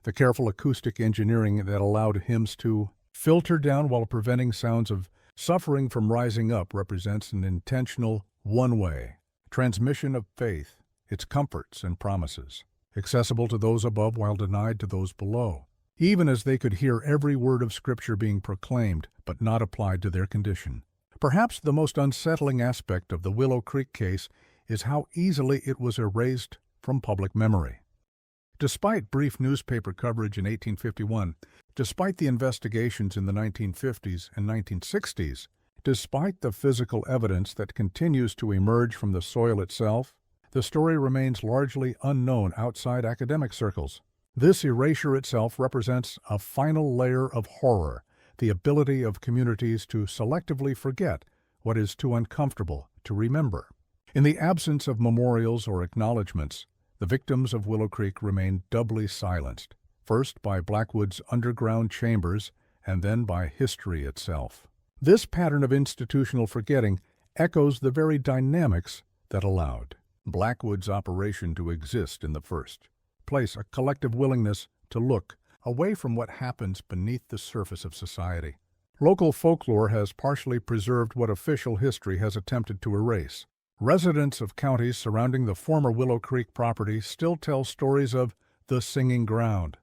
The careful acoustic engineering that allowed hymns to filter down while preventing sounds of suffering from rising up represents an intentional one-way transmission of faith, its comforts and promises, accessible to those above while denied to those below, even as they could hear every word of Scripture being proclaimed but not applied to their condition. Perhaps the most unsettling aspect of the Willow Creek case is how easily it was erased from public memory. Despite brief newspaper coverage in 1851, despite the investigations in the 1950s and 1960s, despite the physical evidence that continues to emerge from the soil itself, the story remains largely unknown outside academic circles. This erasure itself represents a final layer of horror, the ability of communities to selectively forget what is too uncomfortable to remember. In the absence of memorials or acknowledgments, the victims of Willow Creek remain doubly silenced, first by Blackwood's underground chambers and then by history itself. This pattern of institutional forgetting echoes the very dynamics that allowed Blackwood's operation to exist in the first place, a collective willingness to look away from what happens beneath the surface of society. Local folklore has partially preserved what official history has attempted to erase. Residents of counties surrounding the former Willow Creek property still tell stories of the singing ground,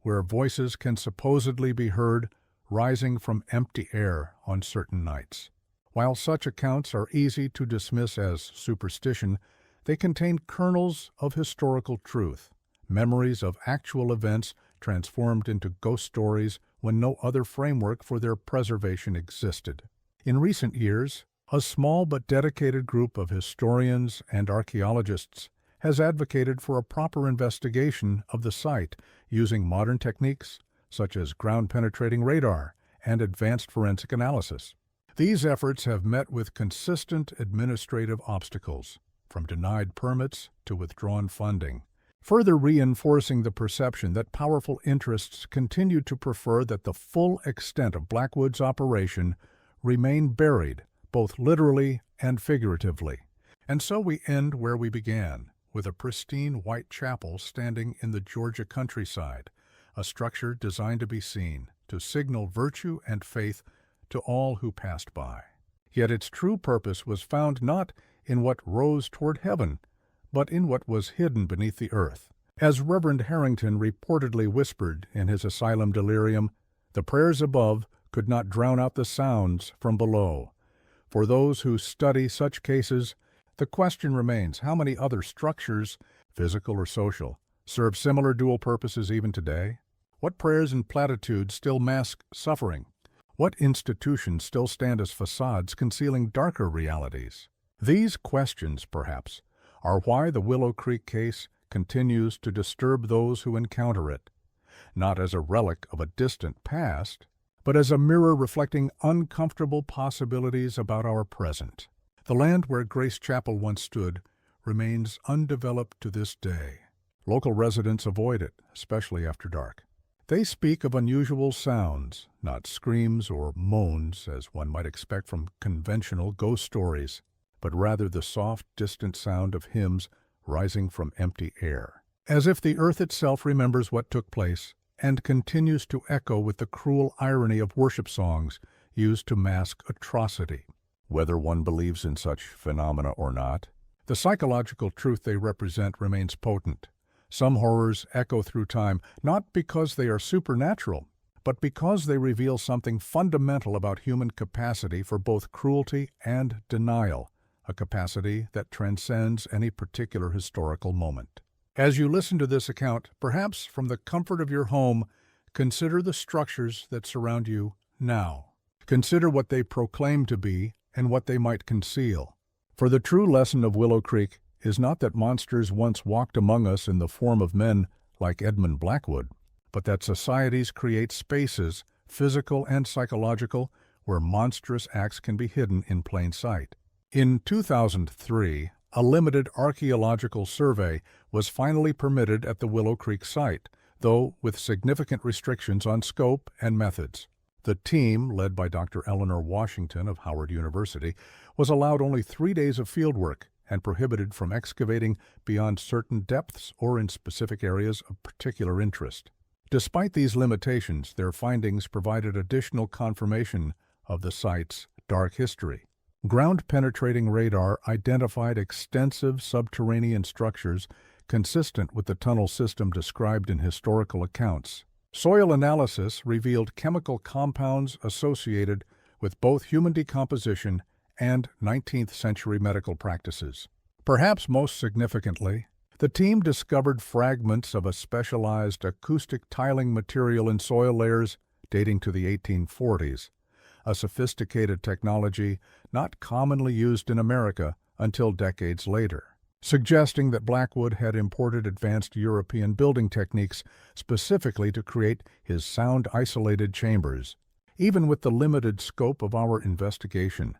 where voices can supposedly be heard rising from empty air on certain nights. While such accounts are easy to dismiss as superstition, they contain kernels of historical truth, memories of actual events transformed into ghost stories when no other framework for their preservation existed. In recent years, a small but dedicated group of historians and archaeologists has advocated for a proper investigation of the site using modern techniques such as ground-penetrating radar and advanced forensic analysis. These efforts have met with consistent administrative obstacles, from denied permits to withdrawn funding, further reinforcing the perception that powerful interests continue to prefer that the full extent of Blackwood's operation remain buried both literally and figuratively. And so we end where we began, with a pristine white chapel standing in the Georgia countryside, a structure designed to be seen, to signal virtue and faith to all who passed by. Yet its true purpose was found not in what rose toward heaven, but in what was hidden beneath the earth. As Reverend Harrington reportedly whispered in his asylum delirium, the prayers above could not drown out the sounds from below. For those who study such cases, the question remains, how many other structures, physical or social, serve similar dual purposes even today? What prayers and platitudes still mask suffering? What institutions still stand as facades concealing darker realities? These questions, perhaps, are why the Willow Creek case continues to disturb those who encounter it, not as a relic of a distant past, but as a mirror reflecting uncomfortable possibilities about our present. The land where Grace Chapel once stood remains undeveloped to this day. Local residents avoid it, especially after dark. They speak of unusual sounds, not screams or moans as one might expect from conventional ghost stories, but rather the soft, distant sound of hymns rising from empty air, as if the earth itself remembers what took place and continues to echo with the cruel irony of worship songs used to mask atrocity. Whether one believes in such phenomena or not, the psychological truth they represent remains potent. Some horrors echo through time, not because they are supernatural, but because they reveal something fundamental about human capacity for both cruelty and denial, a capacity that transcends any particular historical moment. As you listen to this account, perhaps from the comfort of your home, consider the structures that surround you now. Consider what they proclaim to be and what they might conceal. For the true lesson of Willow Creek is not that monsters once walked among us in the form of men like Edmund Blackwood, but that societies create spaces, physical and psychological, where monstrous acts can be hidden in plain sight. In 2003, a limited archaeological survey was finally permitted at the Willow Creek site, though with significant restrictions on scope and methods. The team, led by Dr. Eleanor Washington of Howard University, was allowed only 3 days of fieldwork and prohibited from excavating beyond certain depths or in specific areas of particular interest. Despite these limitations, their findings provided additional confirmation of the site's dark history. Ground-penetrating radar identified extensive subterranean structures consistent with the tunnel system described in historical accounts. Soil analysis revealed chemical compounds associated with both human decomposition and 19th-century medical practices. Perhaps most significantly, the team discovered fragments of a specialized acoustic tiling material in soil layers dating to the 1840s, a sophisticated technology not commonly used in America until decades later, suggesting that Blackwood had imported advanced European building techniques specifically to create his sound-isolated chambers. Even with the limited scope of our investigation,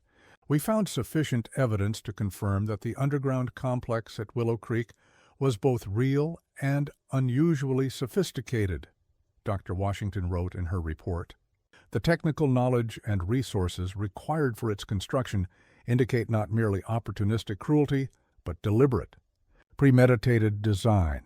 we found sufficient evidence to confirm that the underground complex at Willow Creek was both real and unusually sophisticated, Dr. Washington wrote in her report. The technical knowledge and resources required for its construction indicate not merely opportunistic cruelty, but deliberate, premeditated design.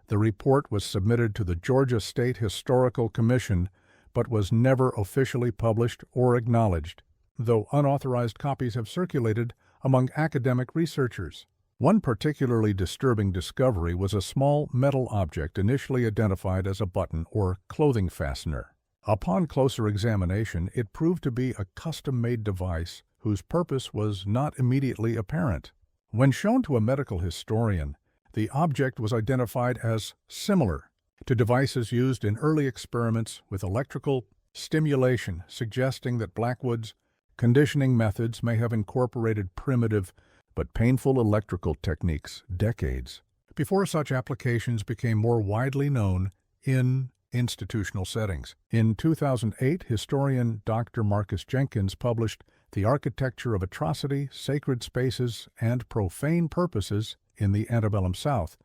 The report was submitted to the Georgia State Historical Commission, but was never officially published or acknowledged, though unauthorized copies have circulated among academic researchers. One particularly disturbing discovery was a small metal object initially identified as a button or clothing fastener. Upon closer examination, it proved to be a custom-made device whose purpose was not immediately apparent. When shown to a medical historian, the object was identified as similar to devices used in early experiments with electrical stimulation, suggesting that Blackwood's conditioning methods may have incorporated primitive but painful electrical techniques decades before such applications became more widely known in institutional settings. In 2008, historian Dr. Marcus Jenkins published The Architecture of Atrocity, Sacred Spaces, and Profane Purposes in the Antebellum South,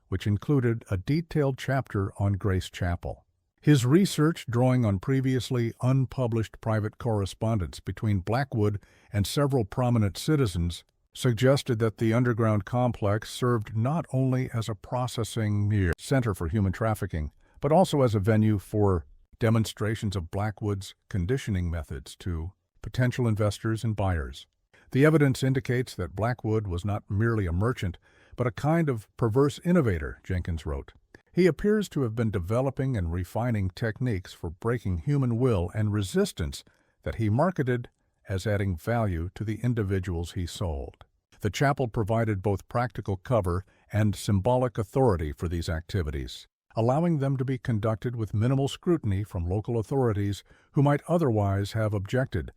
which included a detailed chapter on Grace Chapel. His research, drawing on previously unpublished private correspondence between Blackwood and several prominent citizens, suggested that the underground complex served not only as a processing center for human trafficking, but also as a venue for demonstrations of Blackwood's conditioning methods to potential investors and buyers. The evidence indicates that Blackwood was not merely a merchant, but a kind of perverse innovator, Jenkins wrote. He appears to have been developing and refining techniques for breaking human will and resistance that he marketed as adding value to the individuals he sold. The chapel provided both practical cover and symbolic authority for these activities, allowing them to be conducted with minimal scrutiny from local authorities who might otherwise have objected,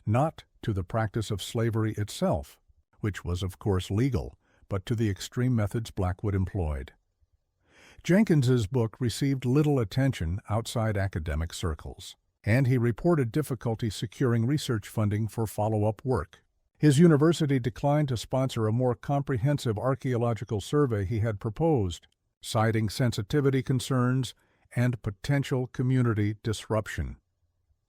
not to the practice of slavery itself, which was of course legal, but to the extreme methods Blackwood employed. Jenkins's book received little attention outside academic circles, and he reported difficulty securing research funding for follow-up work. His university declined to sponsor a more comprehensive archaeological survey he had proposed, citing sensitivity concerns and potential community disruption.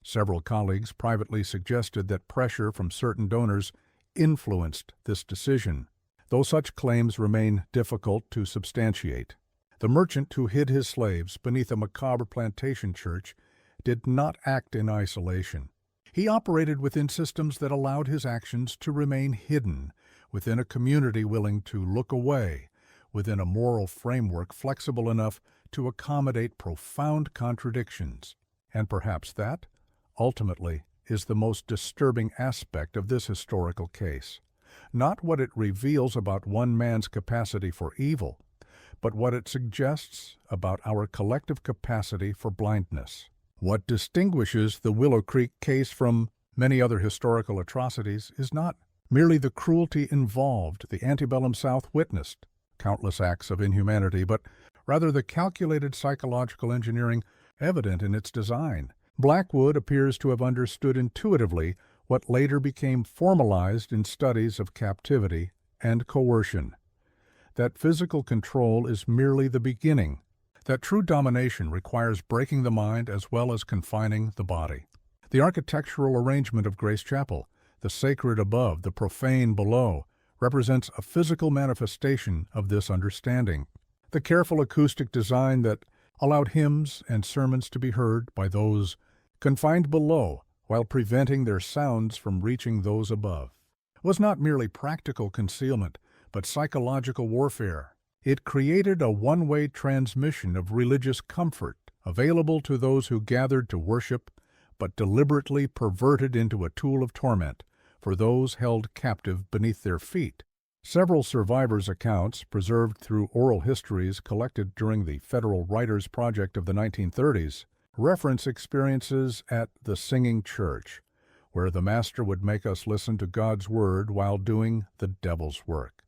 Several colleagues privately suggested that pressure from certain donors influenced this decision, though such claims remain difficult to substantiate. The merchant who hid his slaves beneath a Macabre plantation church did not act in isolation. He operated within systems that allowed his actions to remain hidden, within a community willing to look away, within a moral framework flexible enough to accommodate profound contradictions. And perhaps that, ultimately, is the most disturbing aspect of this historical case. Not what it reveals about one man's capacity for evil, but what it suggests about our collective capacity for blindness. What distinguishes the Willow Creek case from many other historical atrocities is not merely the cruelty involved the antebellum South witnessed, countless acts of inhumanity, but rather the calculated psychological engineering evident in its design. Blackwood appears to have understood intuitively what later became formalized in studies of captivity and coercion. That physical control is merely the beginning, that true domination requires breaking the mind as well as confining the body. The architectural arrangement of Grace Chapel, the sacred above, the profane below, represents a physical manifestation of this understanding. The careful acoustic design that allowed hymns and sermons to be heard by those confined below while preventing their sounds from reaching those above was not merely practical concealment, but psychological warfare. It created a one-way transmission of religious comfort available to those who gathered to worship, but deliberately perverted into a tool of torment for those held captive beneath their feet. Several survivors' accounts, preserved through oral histories collected during the Federal Writers' Project of the 1930s, reference experiences at the Singing Church, where the Master would make us listen to God's Word while doing the devil's work.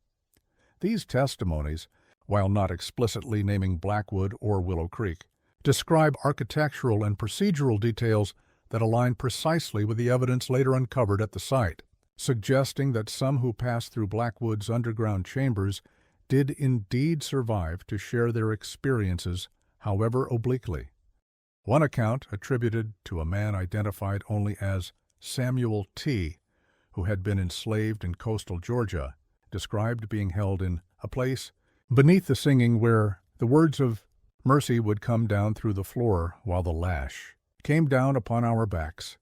These testimonies, while not explicitly naming Blackwood or Willow Creek, describe architectural and procedural details that align precisely with the evidence later uncovered at the site, suggesting that some who passed through Blackwood's underground chambers did indeed survive to share their experiences, however obliquely. One account, attributed to a man identified only as Samuel T., who had been enslaved in coastal Georgia, described being held in a place beneath the singing where the words of mercy would come down through the floor while the lash came down upon our backs.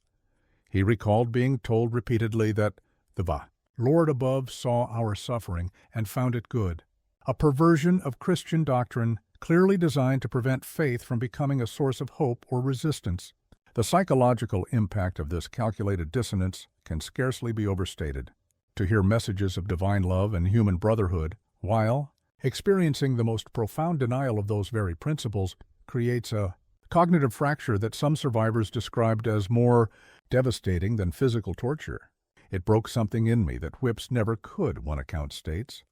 He recalled being told repeatedly that the Lord above saw our suffering and found it good, a perversion of Christian doctrine clearly designed to prevent faith from becoming a source of hope or resistance. The psychological impact of this calculated dissonance can scarcely be overstated. To hear messages of divine love and human brotherhood, while experiencing the most profound denial of those very principles, creates a cognitive fracture that some survivors described as more devastating than physical torture. It broke something in me that whips never could, one account states.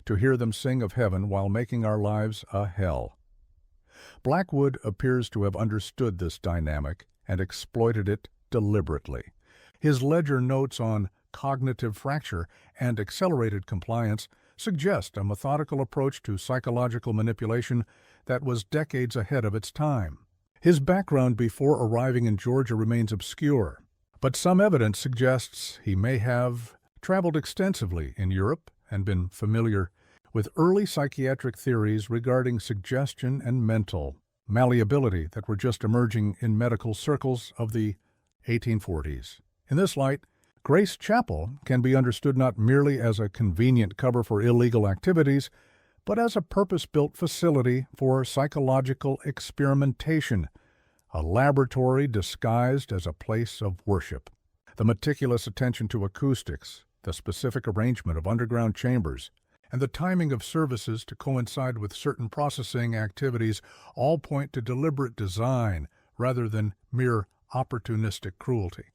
To hear them sing of heaven while making our lives a hell. Blackwood appears to have understood this dynamic and exploited it deliberately. His ledger notes on cognitive fracture and accelerated compliance suggest a methodical approach to psychological manipulation that was decades ahead of its time. His background before arriving in Georgia remains obscure, but some evidence suggests he may have traveled extensively in Europe and been familiar with early psychiatric theories regarding suggestion and mental malleability that were just emerging in medical circles of the 1840s. In this light, Grace Chapel can be understood not merely as a convenient cover for illegal activities, but as a purpose-built facility for psychological experimentation, a laboratory disguised as a place of worship. The meticulous attention to acoustics, the specific arrangement of underground chambers, and the timing of services to coincide with certain processing activities all point to deliberate design rather than mere opportunistic cruelty.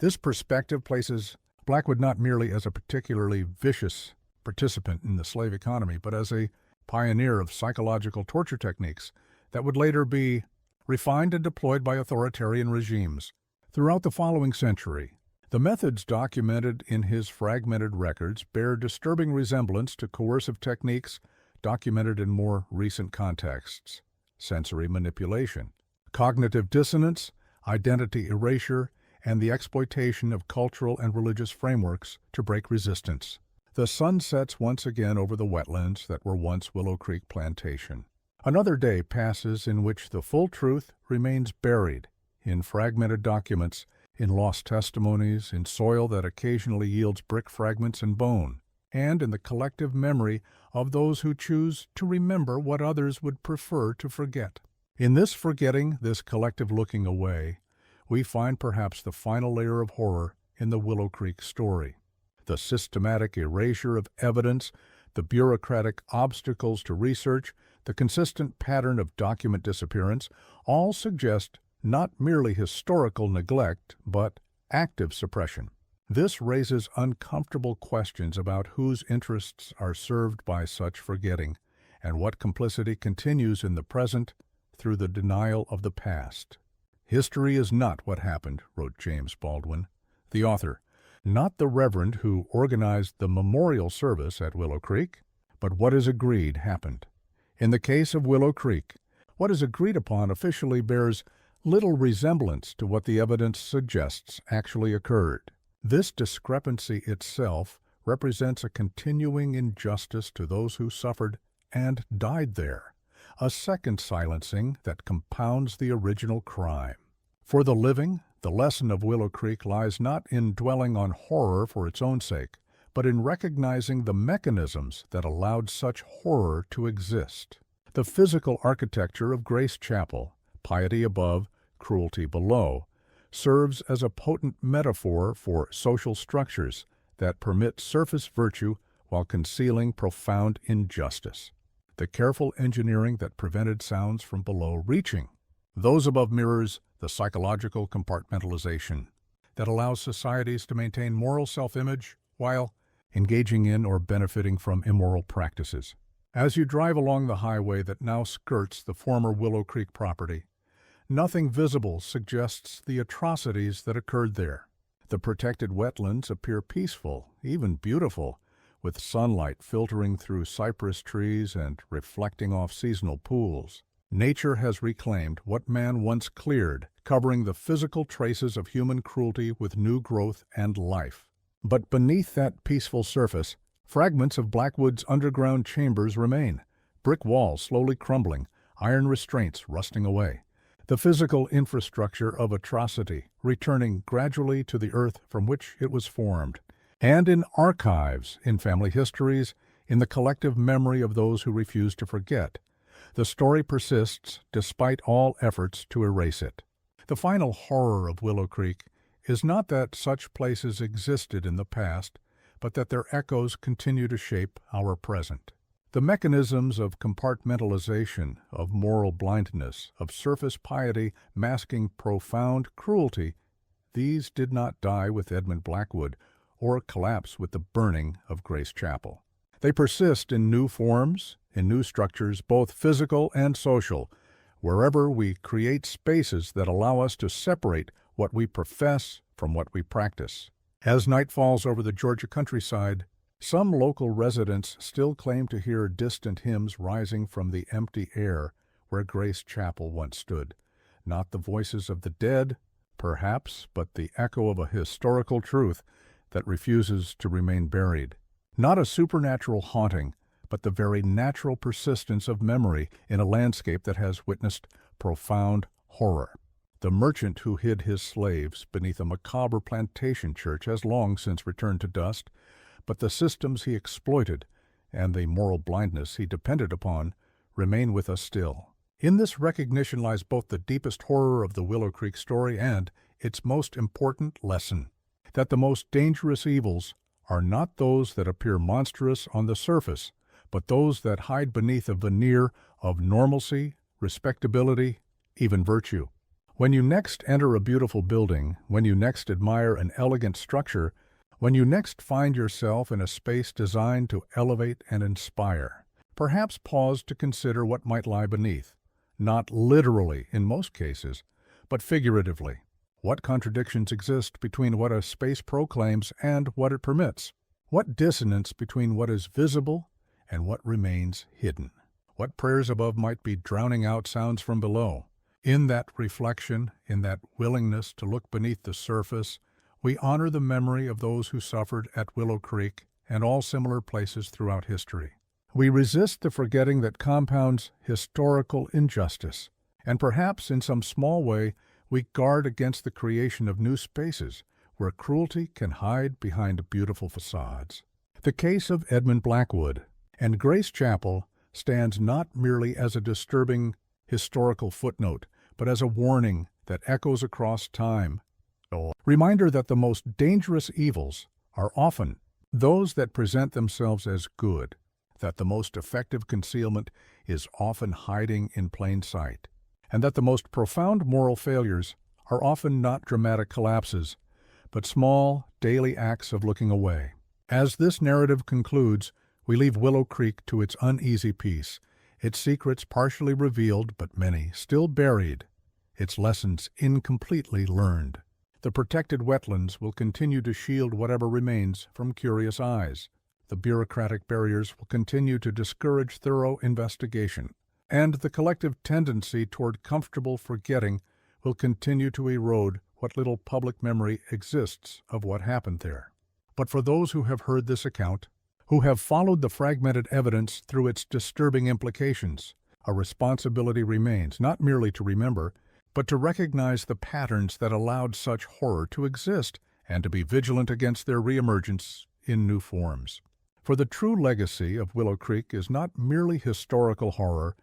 This perspective places Blackwood not merely as a particularly vicious participant in the slave economy, but as a pioneer of psychological torture techniques that would later be refined and deployed by authoritarian regimes. Throughout the following century, the methods documented in his fragmented records bear disturbing resemblance to coercive techniques documented in more recent contexts: sensory manipulation, cognitive dissonance, identity erasure, and the exploitation of cultural and religious frameworks to break resistance. The sun sets once again over the wetlands that were once Willow Creek Plantation. Another day passes in which the full truth remains buried in fragmented documents, in lost testimonies, in soil that occasionally yields brick fragments and bone, and in the collective memory of those who choose to remember what others would prefer to forget. In this forgetting, this collective looking away, we find perhaps the final layer of horror in the Willow Creek story. The systematic erasure of evidence, the bureaucratic obstacles to research, the consistent pattern of document disappearance, all suggest not merely historical neglect, but active suppression. This raises uncomfortable questions about whose interests are served by such forgetting, and what complicity continues in the present through the denial of the past. "History is not what happened," wrote James Baldwin, the author, not the reverend who organized the memorial service at Willow Creek, but what is agreed happened. In the case of Willow Creek, what is agreed upon officially bears little resemblance to what the evidence suggests actually occurred. This discrepancy itself represents a continuing injustice to those who suffered and died there, a second silencing that compounds the original crime. For the living, the lesson of Willow Creek lies not in dwelling on horror for its own sake, but in recognizing the mechanisms that allowed such horror to exist. The physical architecture of Grace Chapel, piety above, cruelty below, serves as a potent metaphor for social structures that permit surface virtue while concealing profound injustice. The careful engineering that prevented sounds from below reaching. Those above mirrors the psychological compartmentalization that allows societies to maintain moral self-image while engaging in or benefiting from immoral practices. As you drive along the highway that now skirts the former Willow Creek property, nothing visible suggests the atrocities that occurred there. The protected wetlands appear peaceful, even beautiful, with sunlight filtering through cypress trees and reflecting off seasonal pools. Nature has reclaimed what man once cleared, covering the physical traces of human cruelty with new growth and life. But beneath that peaceful surface, fragments of Blackwood's underground chambers remain, brick walls slowly crumbling, iron restraints rusting away. The physical infrastructure of atrocity returning gradually to the earth from which it was formed. And in archives, in family histories, in the collective memory of those who refuse to forget, the story persists despite all efforts to erase it. The final horror of Willow Creek is not that such places existed in the past, but that their echoes continue to shape our present. The mechanisms of compartmentalization, of moral blindness, of surface piety masking profound cruelty, these did not die with Edmund Blackwood or collapse with the burning of Grace Chapel. They persist in new forms, in new structures, both physical and social, wherever we create spaces that allow us to separate what we profess from what we practice. As night falls over the Georgia countryside, some local residents still claim to hear distant hymns rising from the empty air where Grace Chapel once stood. Not the voices of the dead, perhaps, but the echo of a historical truth that refuses to remain buried. Not a supernatural haunting, but the very natural persistence of memory in a landscape that has witnessed profound horror. The merchant who hid his slaves beneath a macabre plantation church has long since returned to dust, but the systems he exploited and the moral blindness he depended upon remain with us still. In this recognition lies both the deepest horror of the Willow Creek story and its most important lesson, that the most dangerous evils are not those that appear monstrous on the surface, but those that hide beneath a veneer of normalcy, respectability, even virtue. When you next enter a beautiful building, when you next admire an elegant structure, when you next find yourself in a space designed to elevate and inspire, perhaps pause to consider what might lie beneath, not literally in most cases, but figuratively. What contradictions exist between what a space proclaims and what it permits? What dissonance between what is visible and what remains hidden? What prayers above might be drowning out sounds from below? In that reflection, in that willingness to look beneath the surface, we honor the memory of those who suffered at Willow Creek and all similar places throughout history. We resist the forgetting that compounds historical injustice, and perhaps in some small way we guard against the creation of new spaces where cruelty can hide behind beautiful facades. The case of Edmund Blackwood and Grace Chapel stands not merely as a disturbing historical footnote, but as a warning that echoes across time. A reminder that the most dangerous evils are often those that present themselves as good, that the most effective concealment is often hiding in plain sight, and that the most profound moral failures are often not dramatic collapses, but small, daily acts of looking away. As this narrative concludes, we leave Willow Creek to its uneasy peace, its secrets partially revealed but many still buried, its lessons incompletely learned. The protected wetlands will continue to shield whatever remains from curious eyes. The bureaucratic barriers will continue to discourage thorough investigation, and the collective tendency toward comfortable forgetting will continue to erode what little public memory exists of what happened there. But for those who have heard this account, who have followed the fragmented evidence through its disturbing implications, a responsibility remains not merely to remember, but to recognize the patterns that allowed such horror to exist and to be vigilant against their reemergence in new forms. For the true legacy of Willow Creek is not merely historical horror,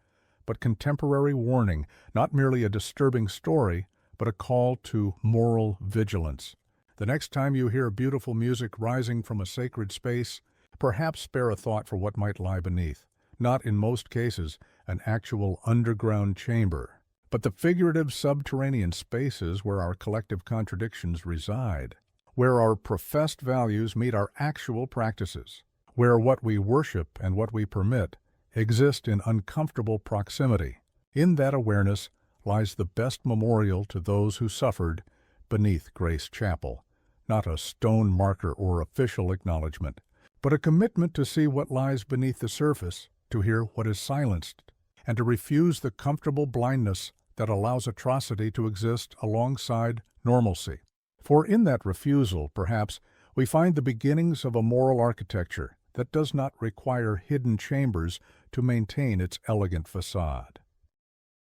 but contemporary warning, not merely a disturbing story, but a call to moral vigilance. The next time you hear beautiful music rising from a sacred space, perhaps spare a thought for what might lie beneath, not in most cases an actual underground chamber, but the figurative subterranean spaces where our collective contradictions reside, where our professed values meet our actual practices, where what we worship and what we permit exist in uncomfortable proximity. In that awareness lies the best memorial to those who suffered beneath Grace Chapel, not a stone marker or official acknowledgement, but a commitment to see what lies beneath the surface, to hear what is silenced, and to refuse the comfortable blindness that allows atrocity to exist alongside normalcy. For in that refusal, perhaps, we find the beginnings of a moral architecture that does not require hidden chambers to maintain its elegant facade.